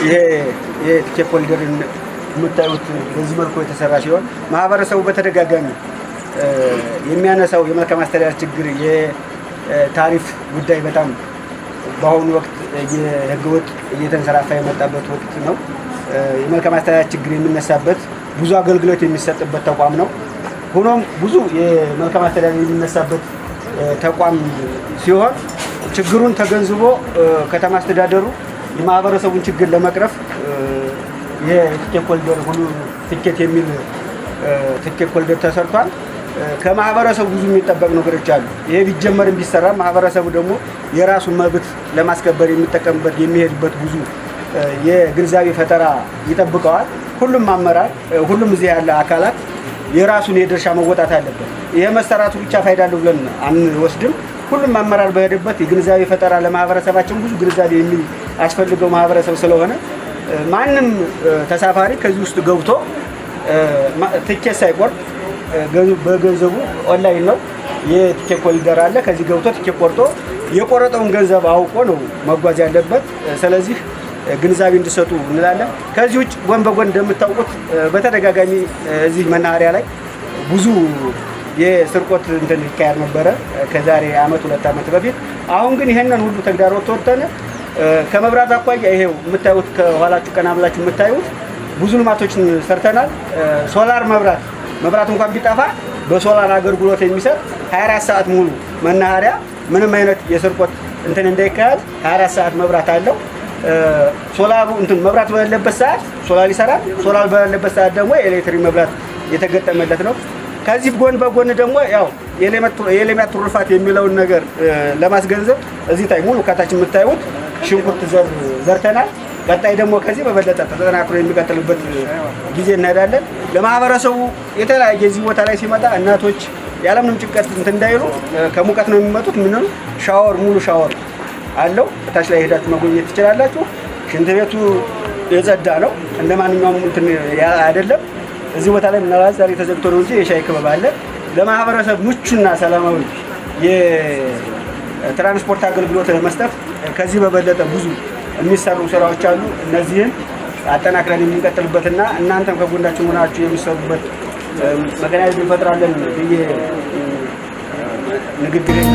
ይሄ ቲኬት ሆልደርን የምታዩት በዚህ መልኩ የተሰራ ሲሆን ማህበረሰቡ በተደጋጋሚ የሚያነሳው የመልካም አስተዳደር ችግር የታሪፍ ጉዳይ በጣም በአሁኑ ወቅት የህገወጥ እየተንሰራፋ የመጣበት ወቅት ነው። የመልካም አስተዳደር ችግር የሚነሳበት ብዙ አገልግሎት የሚሰጥበት ተቋም ነው። ሆኖም ብዙ የመልካም አስተዳደር የሚነሳበት ተቋም ሲሆን ችግሩን ተገንዝቦ ከተማ አስተዳደሩ የማህበረሰቡን ችግር ለመቅረፍ ይሄ ቲኬት ሆልደር ሁሉ ቲኬት የሚል ቲኬት ሆልደር ተሰርቷል። ከማህበረሰቡ ብዙ የሚጠበቅ ነገሮች አሉ። ይሄ ቢጀመር ቢሰራ ማህበረሰቡ ደግሞ የራሱን መብት ለማስከበር የሚጠቀምበት የሚሄድበት ብዙ የግንዛቤ ፈጠራ ይጠብቀዋል። ሁሉም አመራር ሁሉም እዚህ ያለ አካላት የራሱን የድርሻ መወጣት አለበት። ይሄ መሰራቱ ብቻ ፋይዳ አለው ብለን አንወስድም። ሁሉም አመራር በሄደበት የግንዛቤ ፈጠራ ለማህበረሰባችን ብዙ ግንዛቤ የሚያስፈልገው ማህበረሰብ ስለሆነ ማንም ተሳፋሪ ከዚህ ውስጥ ገብቶ ትኬት ሳይቆርጥ በገንዘቡ ኦንላይን ነው የቲኬት ሆልደር አለ። ከዚህ ገብቶ ትኬት ቆርጦ የቆረጠውን ገንዘብ አውቆ ነው መጓዝ ያለበት። ስለዚህ ግንዛቤ እንዲሰጡ እንላለን። ከዚህ ውጭ ጎን በጎን እንደምታውቁት በተደጋጋሚ እዚህ መናኸሪያ ላይ ብዙ የስርቆት እንትን ይካሄድ ነበረ ከዛሬ አመት 2 አመት በፊት። አሁን ግን ይሄንን ሁሉ ተግዳሮት ተወጥተን ከመብራት አኳያ ይሄው የምታዩት ከኋላችሁ ቀና ብላችሁ የምታዩት ብዙ ልማቶችን ሰርተናል። ሶላር መብራት እንኳን ቢጠፋ በሶላር አገልግሎት የሚሰጥ 24 ሰዓት ሙሉ መናኸሪያ ምንም አይነት የስርቆት እንትን እንዳይካሄድ 24 ሰዓት መብራት አለው። ሶላሩ እንትን መብራት በሌለበት ሰዓት ሶላር ይሰራል። ሶላር በሌለበት ሰዓት ደግሞ የኤሌክትሪክ መብራት የተገጠመለት ነው። ከዚህ ጎን በጎን ደግሞ ያው የሌማት ትሩፋት የሚለውን ነገር ለማስገንዘብ እዚህ ታይ ሙሉ ከታች የምታዩት ሽንኩርት ዘርተናል። ቀጣይ ደግሞ ከዚህ በበለጠ ተጠናክሮ የሚቀጥልበት ጊዜ እንሄዳለን። ለማህበረሰቡ የተለያየ እዚህ ቦታ ላይ ሲመጣ እናቶች ያለምንም ጭንቀት እንትን እንዳይሉ ከሙቀት ነው የሚመጡት። ምንም ሻወር ሙሉ ሻወር አለው። ታች ላይ ሄዳችሁ መጎብኘት ትችላላችሁ። ሽንት ቤቱ የጸዳ ነው፣ እንደማንኛውም እንትን አይደለም። እዚህ ቦታ ላይ ምናልባት ዛሬ ተዘግቶ ነው እንጂ የሻይ ክበብ አለ። ለማህበረሰብ ምቹና ሰላማዊ የትራንስፖርት አገልግሎት ለመስጠት ከዚህ በበለጠ ብዙ የሚሰሩ ስራዎች አሉ። እነዚህን አጠናክረን የምንቀጥልበትና እናንተም ከጎናችን ሆናችሁ የሚሰሩበት መገናኘት እንፈጥራለን ብዬ ንግግሬን